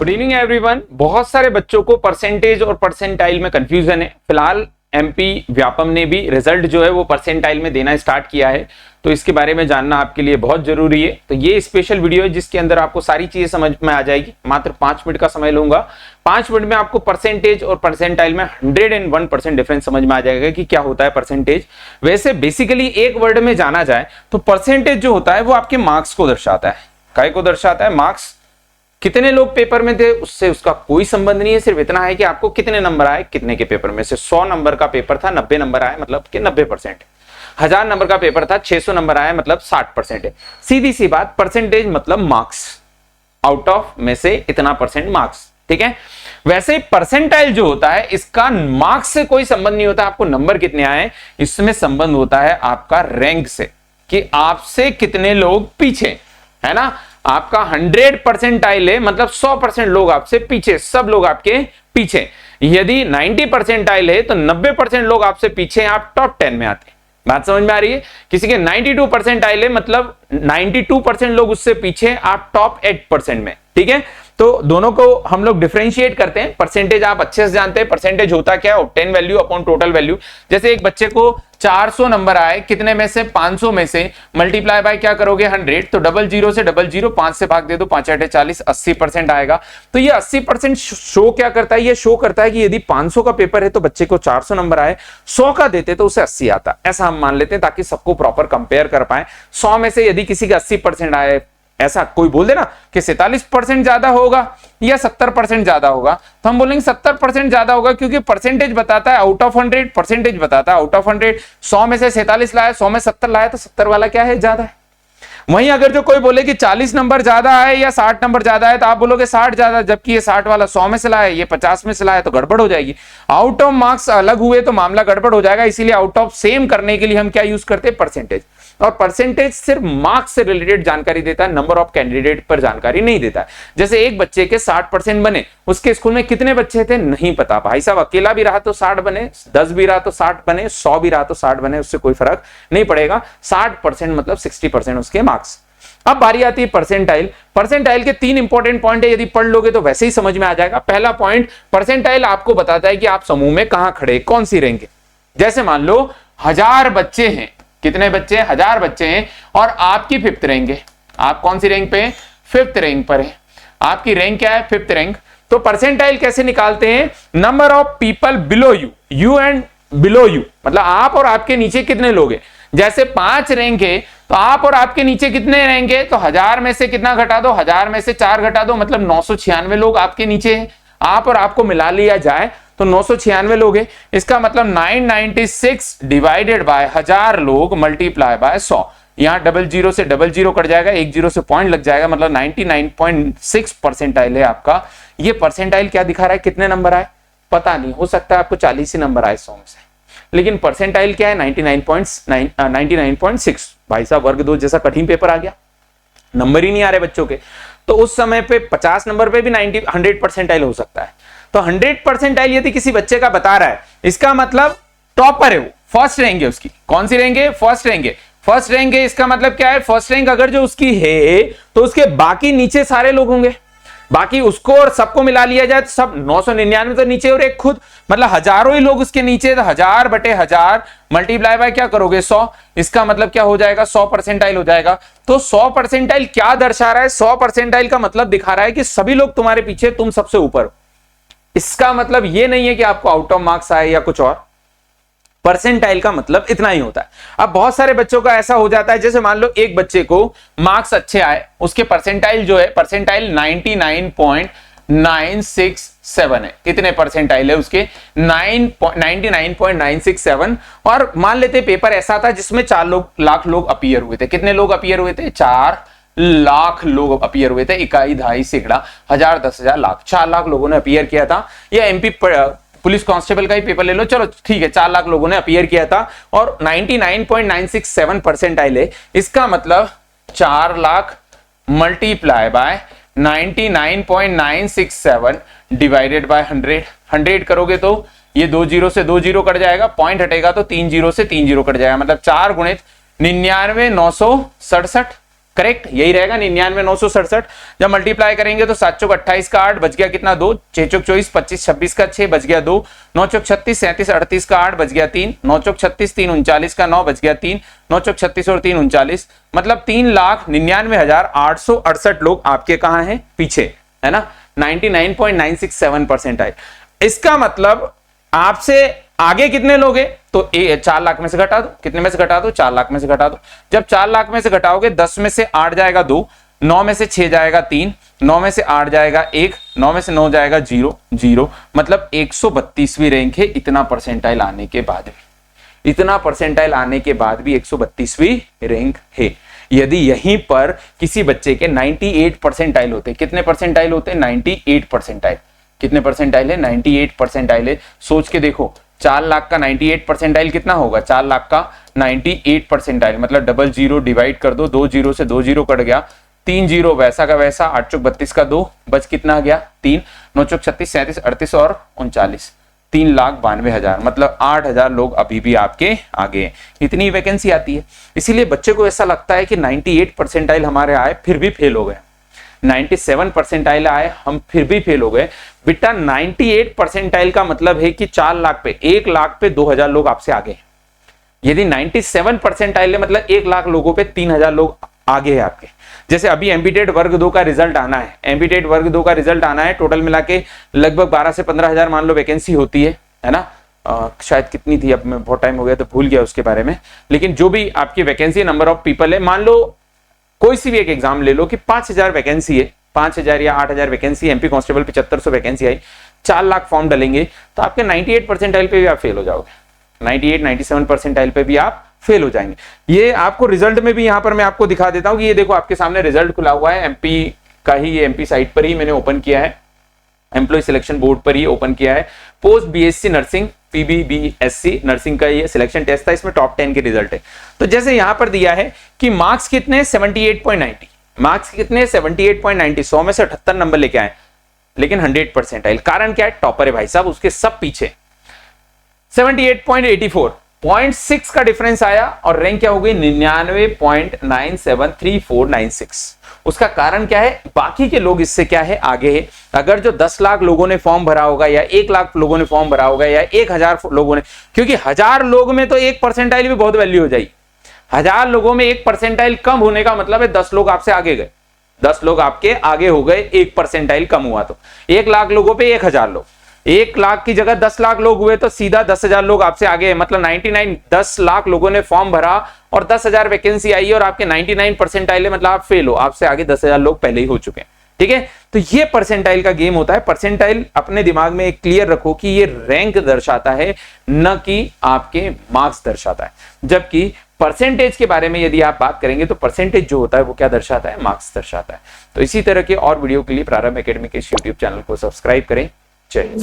Good evening everyone. बहुत सारे बच्चों को परसेंटेज और परसेंटाइल में कंफ्यूजन है। फिलहाल एमपी व्यापम ने भी रिजल्ट जो है वो परसेंटाइल में देना स्टार्ट किया है, तो इसके बारे में जानना आपके लिए बहुत जरूरी है। तो ये स्पेशल वीडियो है जिसके अंदर आपको सारी चीजें समझ में आ जाएगी। मात्र 5 मिनट का समय लूंगा। 5 मिनट में आपको परसेंटेज और परसेंटाइल में 101% डिफरेंस समझ में आ जाएगा कि क्या होता है परसेंटेज। वैसे बेसिकली एक वर्ड में जाना जाए तो परसेंटेज जो होता है वो आपके मार्क्स को दर्शाता है। काय को दर्शाता है? मार्क्स। कितने लोग पेपर में थे उससे उसका कोई संबंध नहीं है, सिर्फ इतना है कि आपको कितने नंबर आए कितने के पेपर में से। 100 नंबर का पेपर था, 90 नंबर आए मतलब कि 90%। 1000 नंबर का पेपर था, 600 नंबर आए मतलब 60% है। सीधी सी बात, परसेंटेज मतलब मार्क्स। आउट ऑफ में से इतना परसेंट मार्क्स, ठीक है। वैसे परसेंटाइल जो होता है इसका मार्क्स से कोई संबंध नहीं होता, आपको नंबर कितने आए इसमें संबंध होता है आपका रैंक से, कि आपसे कितने लोग पीछे है ना। आपका 100 परसेंटाइल है मतलब 100% लोग आपसे पीछे, सब लोग आपके पीछे। यदि 90 परसेंटाइल है तो 90% लोग आपसे पीछे, आप टॉप 10 में आते हैं। बात समझ में आ रही है? किसी के 92 परसेंटाइल है मतलब 92% लोग उससे पीछे, आप टॉप 8% में, ठीक है। तो दोनों को हम लोग डिफरेंशिएट करते हैं। परसेंटेज आप अच्छे से जानते हैं, परसेंटेज होता क्या है? 10 वैल्यू अपॉन टोटल वैल्यू। जैसे एक बच्चे को 400 नंबर आए, कितने में से? 500 में से, मल्टीप्लाई बाय क्या करोगे? 100। तो 00 से 00 5 से भाग दे दो, 5 8 40, 80% आएगा। तो ये 80% शो क्या करता है? ये शो करता है कि यदि 500 का पेपर है तो बच्चे को 400 नंबर आए, 100 का देते तो उसे 80 आता। ऐसा हम मान लेते हैं ताकि सबको प्रॉपर कंपेयर कर पाए। 100 में से यदि किसी का 80% आए, ऐसा कोई बोल देना कि 47% ज्यादा होगा या 70% ज्यादा होगा, तो हम बोलेंगे 70% ज्यादा होगा, क्योंकि परसेंटेज बताता है आउट ऑफ 100, परसेंटेज बताता है आउट ऑफ 100। 100 में से 47 लाया, 100 में 70 लाया, तो 70 वाला क्या है? ज्यादा है। वहीं अगर जो कोई बोले कि 40 नंबर ज्यादा है या 60 नंबर ज्यादा है, तो आप बोलोगे 60 ज्यादा, जबकि ये 60 वाला 100 में से लाया, ये 50 में से लाया, तो गड़बड़ हो जाएगी। आउट ऑफ मार्क्स अलग हुए तो मामला गड़बड़ हो जाएगा। इसीलिए आउट ऑफ सेम करने के लिए हम क्या यूज करते हैं? परसेंटेज। और परसेंटेज सिर्फ मार्क्स से रिलेटेड जानकारी देता है, नंबर ऑफ कैंडिडेट पर जानकारी नहीं देता है। जैसे एक बच्चे के 60% बने, उसके स्कूल में कितने बच्चे थे नहीं पता, भाई साहब अकेला भी रहा तो 60 बने, 10 भी रहा तो 60 बने, 100 भी रहा तो 60 बने, उससे कोई फर्क नहीं पड़ेगा। 60% मतलब 60% उसके मार्क्स। अब बारी आती है परसेंटाइल। परसेंटाइल के 3 इंपॉर्टेंट पॉइंट है, यदि पढ़ लोगे तो वैसे ही समझ में आ जाएगा। पहला पॉइंट, परसेंटाइल आपको बताता है कि आप समूह में कहां खड़े, कौन सी रैंक है। जैसे मान लो 1000 बच्चे हैं, कितने बच्चे? 1000 बच्चे हैं और आपकी 5th रैंक है। आप कौन सी रैंक पे? 5th रैंक पर है। आपकी रैंक क्या है? 5th rank. तो परसेंटाइल कैसे निकालते हैं? Number of people below you, you and below you, मतलब आप और आपके नीचे कितने लोग हैं। जैसे 5 रैंक है तो आप और आपके नीचे कितने रैंक है? तो 1000 में से कितना घटा दो? 1000 में से 4 घटा दो, मतलब 996 लोग आपके नीचे हैं। आप और आपको मिला लिया जाए तो 996 लोग हैं। इसका मतलब 996 डिवाइडेड बाय 1000 लोग मल्टीप्लाई बाय 100। यहां 00 से 00 कट जाएगा, 10 से पॉइंट लग जाएगा, मतलब 99.6 परसेंटाइल है आपका। ये परसेंटाइल क्या दिखा रहा है? कितने नंबर आए पता नहीं, हो सकता है आपको 40 ही नंबर आए 100 में से, लेकिन परसेंटाइल क्या है? 99.6। भाई साहब वर्ग 2 जैसा कठिन पेपर आ गया, नंबर ही नहीं आ रहे बच्चों के। तो उस समय पे 50 नंबर पे भी 100 परसेंटाइल हो सकता है। तो 100 परसेंटाइल यदि किसी बच्चे का बता रहा है, इसका मतलब टॉपर है वो, फर्स्ट रैंक है उसकी। कौन सी रैंक है? फर्स्ट रैंक है। फर्स्ट रैंक है, इसका मतलब क्या है? फर्स्ट रैंक अगर जो उसकी है तो उसके बाकी नीचे सारे लोग होंगे, बाकी उसको और सबको मिला लिया जाए तो सब 999 तो नीचे और एक खुद, मतलब हजारों ही लोग उसके नीचे। तो 1000 बटे 1000 मल्टीप्लाई बाय क्या करोगे? 100। इसका मतलब क्या हो जाएगा? 100 परसेंटाइल हो जाएगा। तो 100 परसेंटाइल क्या दर्शा रहा है? 100 परसेंटाइल का मतलब दिखा रहा है कि सभी लोग तुम्हारे पीछे, तुम सबसे ऊपर। इसका मतलब यह नहीं है कि आपको आउट ऑफ मार्क्स आए या कुछ और। परसेंटाइल का मतलब इतना ही होता है। अब बहुत सारे बच्चों का ऐसा हो जाता है, जैसे मान लो एक बच्चे को मार्क्स अच्छे आए, उसके परसेंटाइल जो है, परसेंटाइल 99.967 है। कितने परसेंटाइल है उसके? 99.967। और मान लेते पेपर ऐसा था जिसमें 4 लाख लोग अपीयर हुए थे। कितने लोग अपीयर हुए थे? 4 लाख लोग अपीयर हुए थे। इकाई, दहाई, सैकड़ा, 1000, 10,000, लाख, 4 लाख लोगों ने अपीयर किया था। यह एमपी पुलिस कांस्टेबल का ही पेपर ले लो, चलो ठीक है, 4 लाख लोगों ने अपीयर किया था और 99.967 परसेंटाइल है। इसका मतलब 4 lakh multiply by 99.967 divided by 100। 100 करोगे तो ये 2 0 से 2 0 कट जाएगा, पॉइंट हटेगा तो 3 0 से 3 0 कट जाएगा, मतलब 4 गुणित 99,967 करेक्ट, यही रहेगा 99,967। जब मल्टीप्लाई करेंगे तो 7 चौक 28 का 8 बच गया कितना 2, 6 चौक 24, 25 26 का 6 बच गया 2, 9 चौक 36 37 38 का 8 बच गया 3, 9 चौक 36 3 39 का 9 बच गया 3, 9 चौक 36 और 3 39, मतलब 3,99,868 लोग आपके कहां हैं पीछे, है ना, 99.967% आए। इसका मतलब आपसे आगे कितने लोग हैं, तो 4 लाख में से घटा दो, कितने में से घटा दो, 4 लाख में से घटा दो। जब 4 लाख में से घटाओगे 10 में से 8 जाएगा 2, 9 में से 6 जाएगा 3, 9 में से 8 जाएगा 1, 9 में से 9 जाएगा 0 0, मतलब 132वीं रैंक है। इतना परसेंटाइल आने के बाद भी, इतना परसेंटाइल आने के बाद भी 132वीं रैंक है। यदि यहीं पर किसी बच्चे के 98 परसेंटाइल होते, कितने परसेंटाइल होते, 98 परसेंटाइल, कितने परसेंटाइल है, 98 परसेंटाइल है। सोच के देखो 4 लाख का 98 परसेंटाइल कितना होगा, 4 लाख का 98 परसेंटाइल मतलब डबल जीरो डिवाइड कर दो, 2 जीरो से 2 जीरो कट गया, 3 जीरो वैसा का वैसा, 8 चौक 32 का 2 बच कितना गया 3, 9 चौक 36 37 38 और 39, 3,92,000, मतलब 8,000 लोग अभी भी आपके आगे हैं। इतनी वैकेंसी आती है, इसीलिए बच्चे को ऐसा लगता है कि 98 परसेंटाइल हमारे आए फिर भी फेल हो गए, 97 परसेंटाइल आए हम फिर भी फेल हो गए। बेटा 98 परसेंटाइल का मतलब है कि 4 लाख पे 1 लाख पे 2,000 लोग आपसे आगे हैं। यदि 97 परसेंटाइल है मतलब 1 लाख लोगों पे 3,000 लोग आगे है आपके। जैसे अभी एमपीटेट वर्ग 2 का रिजल्ट आना है, एमपीटेट वर्ग 2 का रिजल्ट आना है, टोटल मिला के लगभग 12 से 15,000 मान लो वैकेंसी होती है ना, शायद कितनी थी, अब मैं बहुत टाइम हो गया तो भूल गया उसके बारे में, लेकिन जो भी आपकी वैकेंसी नंबर ऑफ पीपल है, मान लो कोई सी भी एक एग्जाम ले लो कि 5,000 वैकेंसी है, 5,000 या 8,000 वैकेंसी, एमपी कांस्टेबल 7500 वैकेंसी आई, 4 लाख फॉर्म डलेंगे तो आपके 98 परसेंटाइल पे भी आप फेल हो जाओगे, 98-97 परसेंटाइल पे भी आप फेल हो जाएंगे। ये आपको रिजल्ट में भी यहां पर मैं आपको दिखा देता हूं कि ये देखो आपके सामने रिजल्ट खुला हुआ है, एमपी का ही, ये एमपी साइट पर ही मैंने ओपन किया है, एम्प्लॉय सिलेक्शन बोर्ड पर ही ओपन किया है। Post BSc nursing PBBSc nursing का ये सिलेक्शन टेस्ट था, इसमें टॉप 10 के रिजल्ट है। तो जैसे यहां पर दिया है कि मार्क्स कितने 78.90, मार्क्स कितने 78.90, 100 में से 78 नंबर लेके आए, लेकिन 100 परसेंटाइल। कारण क्या है, टॉपर है भाई साहब, उसके सब पीछे 78.84, 0.6 का डिफरेंस आया और रैंक क्या हो गई 99.973496। उसका कारण क्या है, बाकी के लोग इससे क्या है आगे है। अगर जो 10 लाख लोगों ने फॉर्म भरा होगा या 1 लाख लोगों ने फॉर्म भरा होगा या 1,000 लोगों ने, क्योंकि 1,000 लोग में तो 1 परसेंटाइल भी बहुत वैल्यू हो जाएगी। 1,000 लोगों में 1 परसेंटाइल कम होने का मतलब है 10 लोग आपसे आगे गए, 10 लोग आपके आगे हो गए, 1 परसेंटाइल कम हुआ तो 1 लाख लोगों पे 1,000 लोग, 1 लाख की जगह 10 लाख लोग हुए तो सीधा 10,000 लोग आपसे आगे है, मतलब 10 लाख लोगों ने फॉर्म भरा और 10,000 वैकेंसी आई और आपके 99 परसेंटाइल है, मतलब आप फेल हो, आपसे आगे 10,000 लोग पहले ही हो चुके हैं। ठीक है, तो ये परसेंटाइल का गेम होता है। परसेंटाइल अपने दिमाग में एक क्लियर रखो कि ये रैंक दर्शाता है, न कि आपके मार्क्स दर्शाता है। जबकि परसेंटेज के बारे में यदि आप बात करेंगे तो परसेंटेज जो होता है वो क्या दर्शाता है, मार्क्स दर्शाता है। तो इसी तरह के और वीडियो के लिए प्रारंभ एकेडमी के इस यूट्यूब चैनल को सब्सक्राइब करें। जय हिंद।